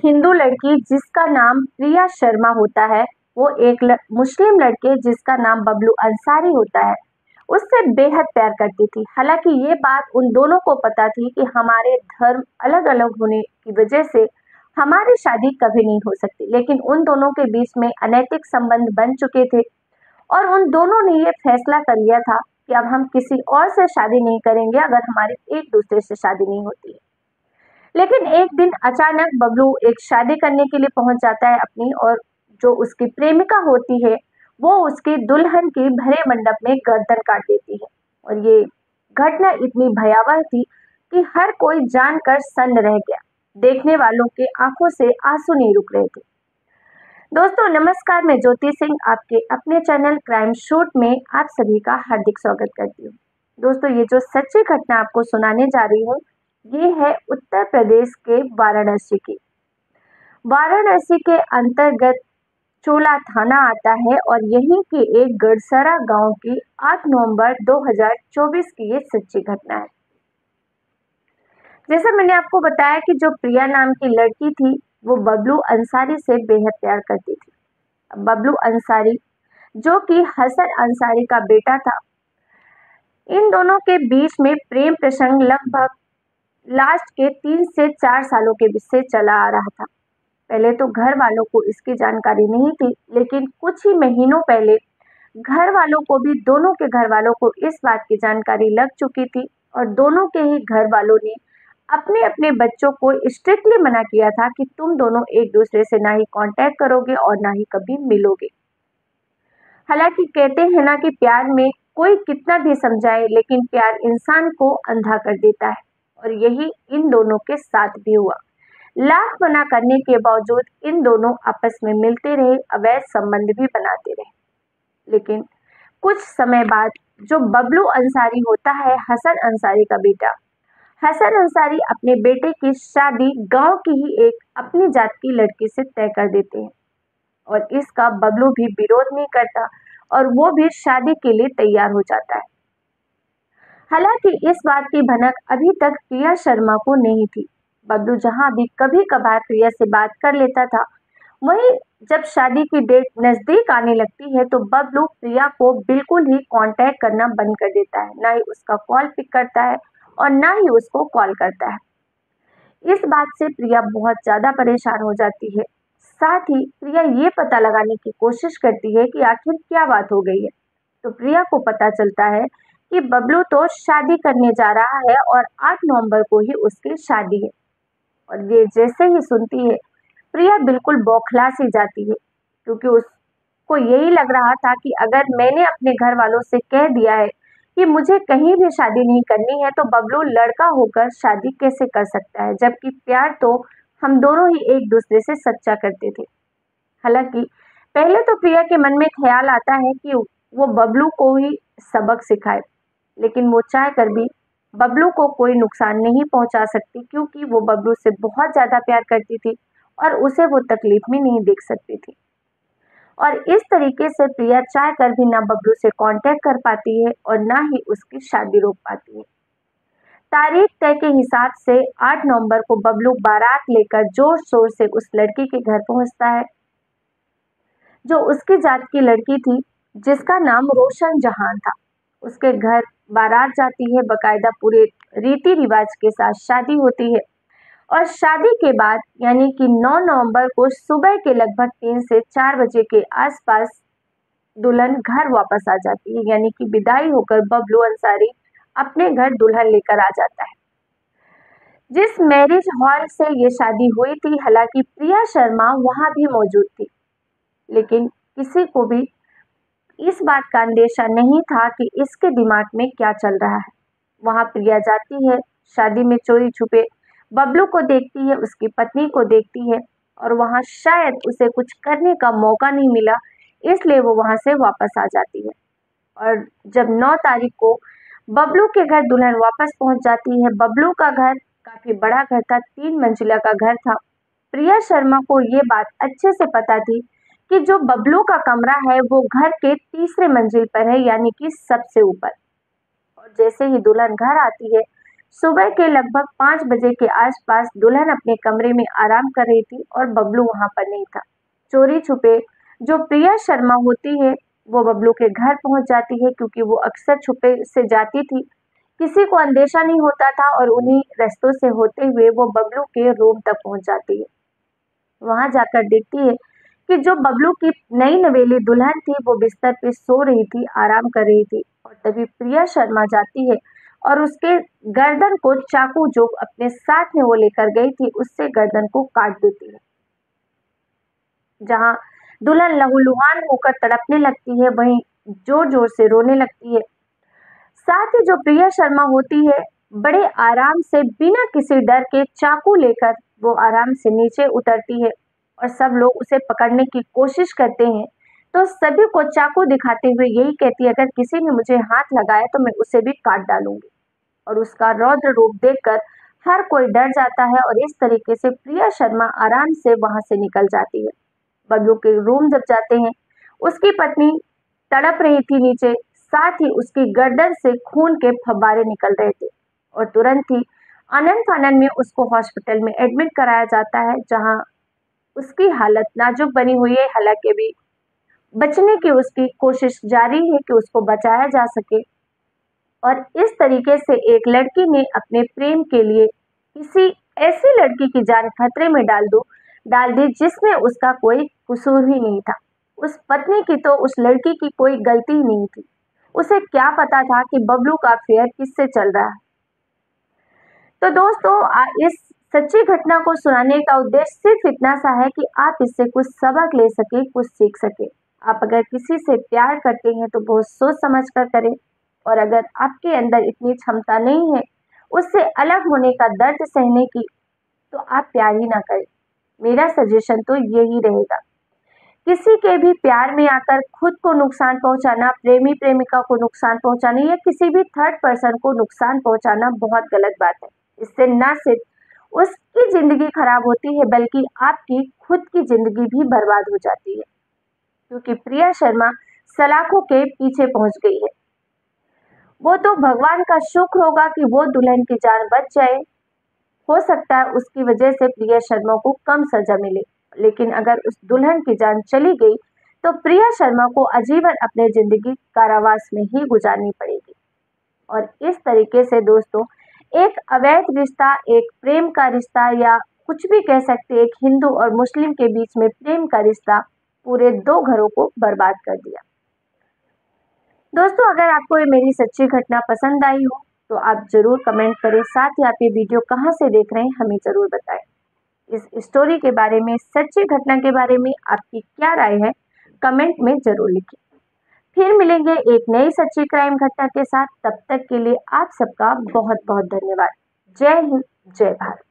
हिंदू लड़की जिसका नाम प्रिया शर्मा होता है, वो एक मुस्लिम लड़के जिसका नाम बबलू अंसारी होता है, उससे बेहद प्यार करती थी। हालांकि ये बात उन दोनों को पता थी कि हमारे धर्म अलग-अलग होने की वजह से हमारी शादी कभी नहीं हो सकती, लेकिन उन दोनों के बीच में अनैतिक संबंध बन चुके थे और उन दोनों ने ये फैसला कर लिया था कि अब हम किसी और से शादी नहीं करेंगे अगर हमारी एक दूसरे से शादी नहीं होती है। लेकिन एक दिन अचानक बबलू एक शादी करने के लिए पहुंच जाता है अपनी, और जो उसकी प्रेमिका होती है वो उसकी दुल्हन की भरे मंडप में गर्दन काट देती है। और ये घटना इतनी भयावह थी कि हर कोई जानकर सन्न रह गया। देखने वालों के आंखों से आंसू नहीं रुक रहे थे। दोस्तों नमस्कार, मैं ज्योति सिंह आपके अपने चैनल क्राइम शूट में आप सभी का हार्दिक स्वागत करती हूँ। दोस्तों ये जो सच्ची घटना आपको सुनाने जा रही हूँ, ये है उत्तर प्रदेश के वाराणसी की। वाराणसी के अंतर्गत चोला थाना आता है और यहीं के एक गड़सरा गांव की 8 नवंबर 2024 की ये सच्ची घटना है। जैसे मैंने आपको बताया कि जो प्रिया नाम की लड़की थी वो बबलू अंसारी से बेहद प्यार करती थी। बबलू अंसारी जो कि हसन अंसारी का बेटा था, इन दोनों के बीच में प्रेम प्रसंग लगभग लास्ट के 3 से 4 सालों के बीच से चला आ रहा था। पहले तो घर वालों को इसकी जानकारी नहीं थी, लेकिन कुछ ही महीनों पहले घर वालों को भी, दोनों के घर वालों को इस बात की जानकारी लग चुकी थी और दोनों के ही घर वालों ने अपने अपने बच्चों को स्ट्रिक्टली मना किया था कि तुम दोनों एक दूसरे से ना ही कांटेक्ट करोगे और ना ही कभी मिलोगे। हालांकि कहते हैं ना कि प्यार में कोई कितना भी समझाए, लेकिन प्यार इंसान को अंधा कर देता है, और यही इन दोनों के साथ भी हुआ। लाख मना करने के बावजूद इन दोनों आपस में मिलते रहे, अवैध संबंध भी बनाते रहे। लेकिन कुछ समय बाद जो बबलू अंसारी होता है, हसन अंसारी का बेटा, हसन अंसारी अपने बेटे की शादी गांव की ही एक अपनी जात की लड़की से तय कर देते हैं और इसका बबलू भी विरोध नहीं करता और वो भी शादी के लिए तैयार हो जाता है। हालांकि इस बात की भनक अभी तक प्रिया शर्मा को नहीं थी। बबलू जहां भी कभी कभार प्रिया से बात कर लेता था, वहीं जब शादी की डेट नजदीक आने लगती है तो बबलू प्रिया को बिल्कुल ही कांटेक्ट करना बंद कर देता है। ना ही उसका कॉल पिक करता है और ना ही उसको कॉल करता है। इस बात से प्रिया बहुत ज्यादा परेशान हो जाती है। साथ ही प्रिया ये पता लगाने की कोशिश करती है कि आखिर क्या बात हो गई है। तो प्रिया को पता चलता है कि बबलू तो शादी करने जा रहा है और 8 नवंबर को ही उसकी शादी है। और ये जैसे ही सुनती है, प्रिया बिल्कुल बौखला सी जाती है, क्योंकि उसको यही लग रहा था कि अगर मैंने अपने घर वालों से कह दिया है कि मुझे कहीं भी शादी नहीं करनी है, तो बबलू लड़का होकर शादी कैसे कर सकता है, जबकि प्यार तो हम दोनों ही एक दूसरे से सच्चा करते थे। हालांकि पहले तो प्रिया के मन में ख्याल आता है कि वो बबलू को ही सबक सिखाए, लेकिन वो चाह कर भी बबलू को कोई नुकसान नहीं पहुंचा सकती, क्योंकि वो बबलू से बहुत ज्यादा प्यार करती थी और उसे वो तकलीफ में नहीं देख सकती थी। और इस तरीके से प्रिया चाह कर भी ना बबलू से कांटेक्ट कर पाती है और ना ही उसकी शादी रोक पाती है। तारीख तय के हिसाब से 8 नवंबर को बबलू बारात लेकर जोर शोर से उस लड़की के घर पहुंचता है, जो उसकी जात की लड़की थी, जिसका नाम रोशन जहान था। उसके घर बारात जाती है, बकायदा पूरे रीति रिवाज के साथ शादी होती है और शादी के बाद यानी कि 9 नवंबर को सुबह के लगभग 3 से 4 बजे के आसपास दुल्हन घर वापस आ जाती है, यानी कि विदाई होकर बबलू अंसारी अपने घर दुल्हन लेकर आ जाता है। जिस मैरिज हॉल से ये शादी हुई थी, हालांकि प्रिया शर्मा वहां भी मौजूद थी, लेकिन किसी को भी इस बात का अंदेशा नहीं था कि इसके दिमाग में क्या चल रहा है। वहां प्रिया जाती है, शादी में चोरी छुपे बबलू को देखती है, उसकी पत्नी को देखती है और वहां शायद उसे कुछ करने का मौका नहीं मिला, इसलिए वो वहां से वापस आ जाती है। और जब 9 तारीख को बबलू के घर दुल्हन वापस पहुंच जाती है, बबलू का घर काफी बड़ा घर था, 3 मंजिला का घर था। प्रिया शर्मा को ये बात अच्छे से पता थी कि जो बबलू का कमरा है वो घर के तीसरे मंजिल पर है, यानी कि सबसे ऊपर। और जैसे ही दुल्हन घर आती है, सुबह के लगभग 5 बजे के आसपास दुल्हन अपने कमरे में आराम कर रही थी और बबलू वहां पर नहीं था। चोरी छुपे जो प्रिया शर्मा होती है वो बबलू के घर पहुंच जाती है, क्योंकि वो अक्सर छुपे से जाती थी। किसी को अंदेशा नहीं होता था और उन्हीं रास्तों से होते हुए वो बबलू के रूम तक पहुंच जाती है। वहां जाकर देखती है कि जो बबलू की नई नवेली दुल्हन थी वो बिस्तर पे सो रही थी, आराम कर रही थी। और तभी प्रिया शर्मा जाती है और उसके गर्दन को चाकू जो अपने साथ में वो लेकर गई थी उससे गर्दन को काट देती है। जहां दुल्हन लहूलुहान होकर तड़पने लगती है, वहीं जोर जोर से रोने लगती है। साथ ही जो प्रिया शर्मा होती है बड़े आराम से बिना किसी डर के चाकू लेकर वो आराम से नीचे उतरती है और सब लोग उसे पकड़ने की कोशिश करते हैं। तो सभी को चाकू दिखाते हुए यही कहती है, अगर किसी ने मुझे हाथ लगाया तो मैं उसे भी काट डालूंगी। और उसका रौद्र रूप देखकर हर कोई डर जाता है और इस तरीके से प्रिया शर्मा आराम से वहां से निकल जाती है। बबलू के रूम जब जाते हैं, उसकी पत्नी तड़प रही थी नीचे, साथ ही उसकी गर्दन से खून के फव्वारे निकल रहे थे और तुरंत ही अनंत फानन में उसको हॉस्पिटल में एडमिट कराया जाता है, जहां उसकी हालत नाजुक बनी हुई है। हालांकि भी बचने की उसकी कोशिश जारी है कि उसको बचाया जा सके। और इस तरीके से एक लड़की ने अपने प्रेम के लिए किसी ऐसी लड़की की जान खतरे में डाल दी जिसमें उसका कोई कसूर ही नहीं था। उस पत्नी की तो उस लड़की की कोई गलती ही नहीं थी। उसे क्या पता था कि बबलू का अफेयर किससे चल रहा है। तो दोस्तों, इस सच्ची घटना को सुनाने का उद्देश्य सिर्फ इतना सा है कि आप इससे कुछ सबक ले सके, कुछ सीख सके। आप अगर किसी से प्यार करते हैं तो बहुत सोच समझ कर करें, और अगर आपके अंदर इतनी क्षमता नहीं है उससे अलग होने का दर्द सहने की, तो आप प्यार ही ना करें। मेरा सजेशन तो यही रहेगा। किसी के भी प्यार में आकर खुद को नुकसान पहुंचाना, प्रेमी प्रेमिका को नुकसान पहुंचाना या किसी भी थर्ड पर्सन को नुकसान पहुंचाना बहुत गलत बात है। इससे ना सिर्फ उसकी जिंदगी खराब होती है बल्कि आपकी खुद की जिंदगी भी बर्बाद हो जाती है, क्योंकि प्रिया शर्मा सलाखों के पीछे पहुंच गई है। वो तो भगवान का शुक्र होगा कि वो दुल्हन की जान बच जाए। हो सकता है उसकी वजह से प्रिया शर्मा को कम सजा मिले, लेकिन अगर उस दुल्हन की जान चली गई तो प्रिया शर्मा को आजीवन अपने जिंदगी कारावास में ही गुजारनी पड़ेगी। और इस तरीके से दोस्तों, एक अवैध रिश्ता, एक प्रेम का रिश्ता, या कुछ भी कह सकते, एक हिंदू और मुस्लिम के बीच में प्रेम का रिश्ता पूरे 2 घरों को बर्बाद कर दिया। दोस्तों, अगर आपको ये मेरी सच्ची घटना पसंद आई हो तो आप जरूर कमेंट करें। साथ ही आप ये वीडियो कहाँ से देख रहे हैं हमें जरूर बताएं। इस स्टोरी के बारे में, सच्ची घटना के बारे में आपकी क्या राय है, कमेंट में जरूर लिखें। फिर मिलेंगे एक नई सच्ची क्राइम घटना के साथ। तब तक के लिए आप सबका बहुत बहुत धन्यवाद। जय हिंद, जय भारत।